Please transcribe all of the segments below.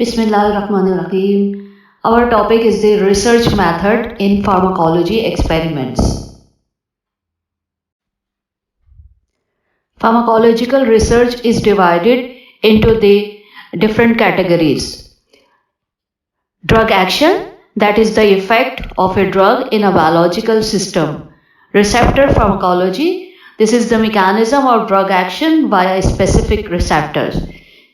Bismillahirrahmanirrahim. Our topic is the research method in pharmacology experiments. Pharmacological research is divided into the different categories. Drug action, that is the effect of a drug in a biological system. Receptor pharmacology, this is the mechanism of drug action via specific receptors.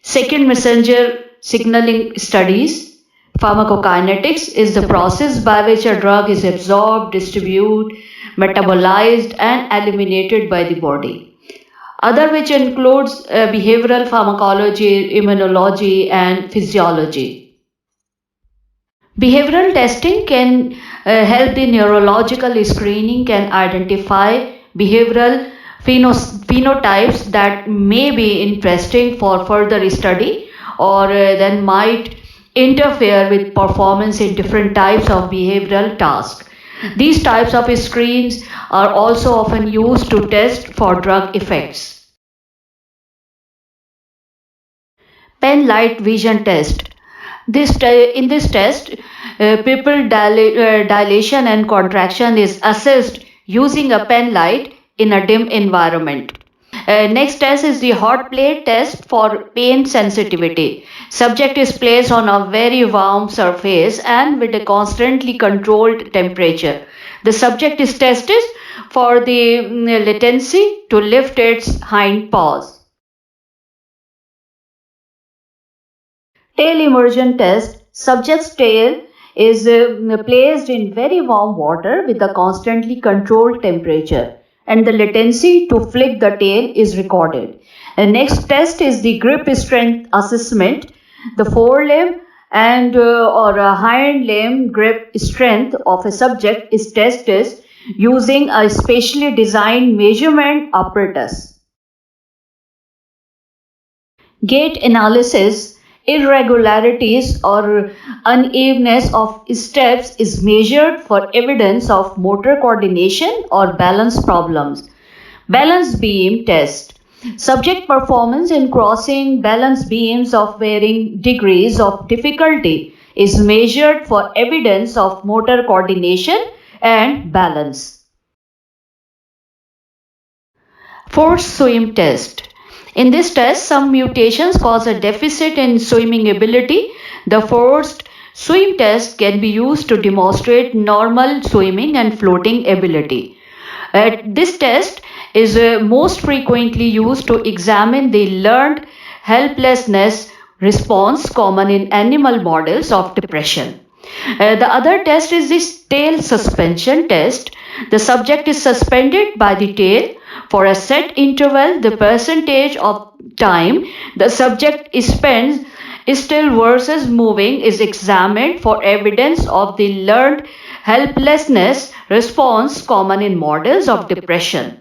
Second, messenger signaling studies. Pharmacokinetics is the process by which a drug is absorbed, distributed, metabolized, and eliminated by the body. Other, which includes behavioral pharmacology, immunology, and physiology. Behavioral testing can help the neurological screening can identify behavioral phenotypes that may be interesting for further study or then might interfere with performance in different types of behavioral tasks. These types of screens are also often used to test for drug effects. Pen light vision test. In this test, pupil dilation and contraction is assessed using a pen light in a dim environment. Next test is the hot plate test for pain sensitivity. Subject is placed on a very warm surface and with a constantly controlled temperature. The subject is tested for the latency to lift its hind paws. Tail immersion test. Subject's tail is placed in very warm water with a constantly controlled temperature and the latency to flick the tail is recorded. The next test is the grip strength assessment. The forelimb and or a hind limb grip strength of a subject is tested using a specially designed measurement apparatus. Gait analysis. Irregularities or unevenness of steps is measured for evidence of motor coordination or balance problems. Balance beam test. Subject performance in crossing balance beams of varying degrees of difficulty is measured for evidence of motor coordination and balance. Forced swim test. In this test, some mutations cause a deficit in swimming ability. The forced swim test can be used to demonstrate normal swimming and floating ability. This test is most frequently used to examine the learned helplessness response common in animal models of depression. The other test is the tail suspension test. The subject is suspended by the tail for a set interval. The percentage of time the subject spends still versus moving is examined for evidence of the learned helplessness response common in models of depression.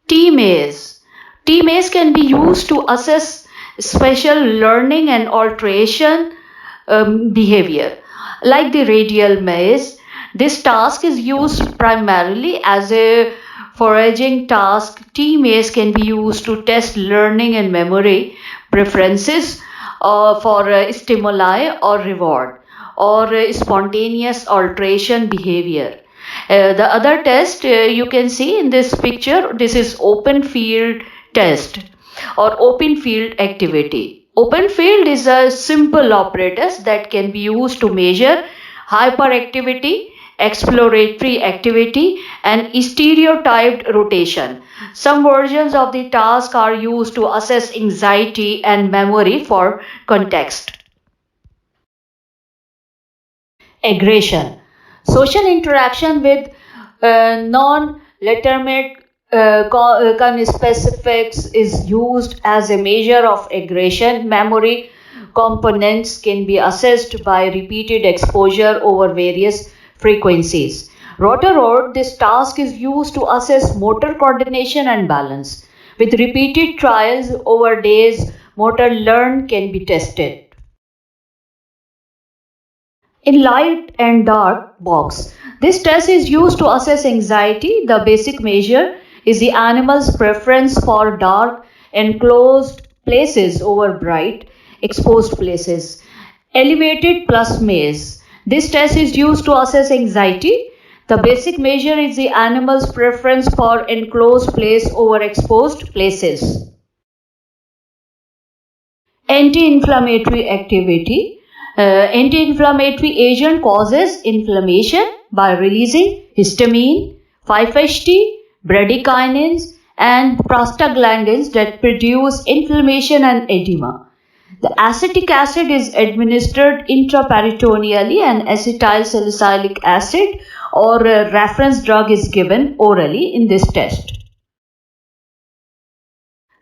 T-maze. T-maze can be used to assess special learning and alteration behavior. Like the radial maze, this task is used primarily as a foraging task. T-maze can be used to test learning and memory preferences for stimuli or reward or spontaneous alteration behavior. The other test you can see in this picture, this is open field test or open field activity. Open field is a simple apparatus that can be used to measure hyperactivity, exploratory activity, and stereotyped rotation. Some versions of the task are used to assess anxiety and memory for context. Aggression. Social interaction with non-legitimate conspecifics is used as a measure of aggression. Memory components can be assessed by repeated exposure over various frequencies. Rotor, this task is used to assess motor coordination and balance. With repeated trials over days, motor learn can be tested. In light and dark box, this test is used to assess anxiety. The basic measure is the animal's preference for dark enclosed places over bright, exposed places. Elevated plus maze. This test is used to assess anxiety. The basic measure is the animal's preference for enclosed place over exposed places. Anti-inflammatory activity. Anti-inflammatory agent causes inflammation by releasing histamine, 5-HT, bradykinins, and prostaglandins that produce inflammation and edema. The acetic acid is administered intraperitoneally and acetylsalicylic acid or a reference drug is given orally in this test.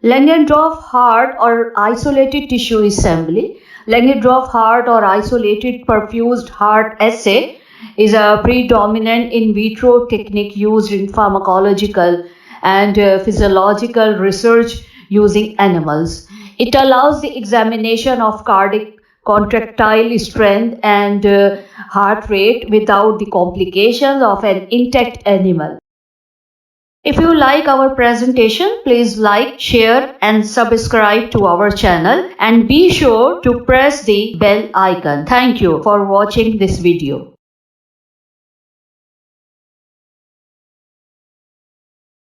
Langendorf heart or isolated tissue assembly. Langendorf heart or isolated perfused heart assay is a predominant in vitro technique used in pharmacological and physiological research using animals. It allows the examination of cardiac contractile strength and heart rate without the complications of an intact animal. If you like our presentation, please like, share and subscribe to our channel and be sure to press the bell icon. Thank you for watching this video.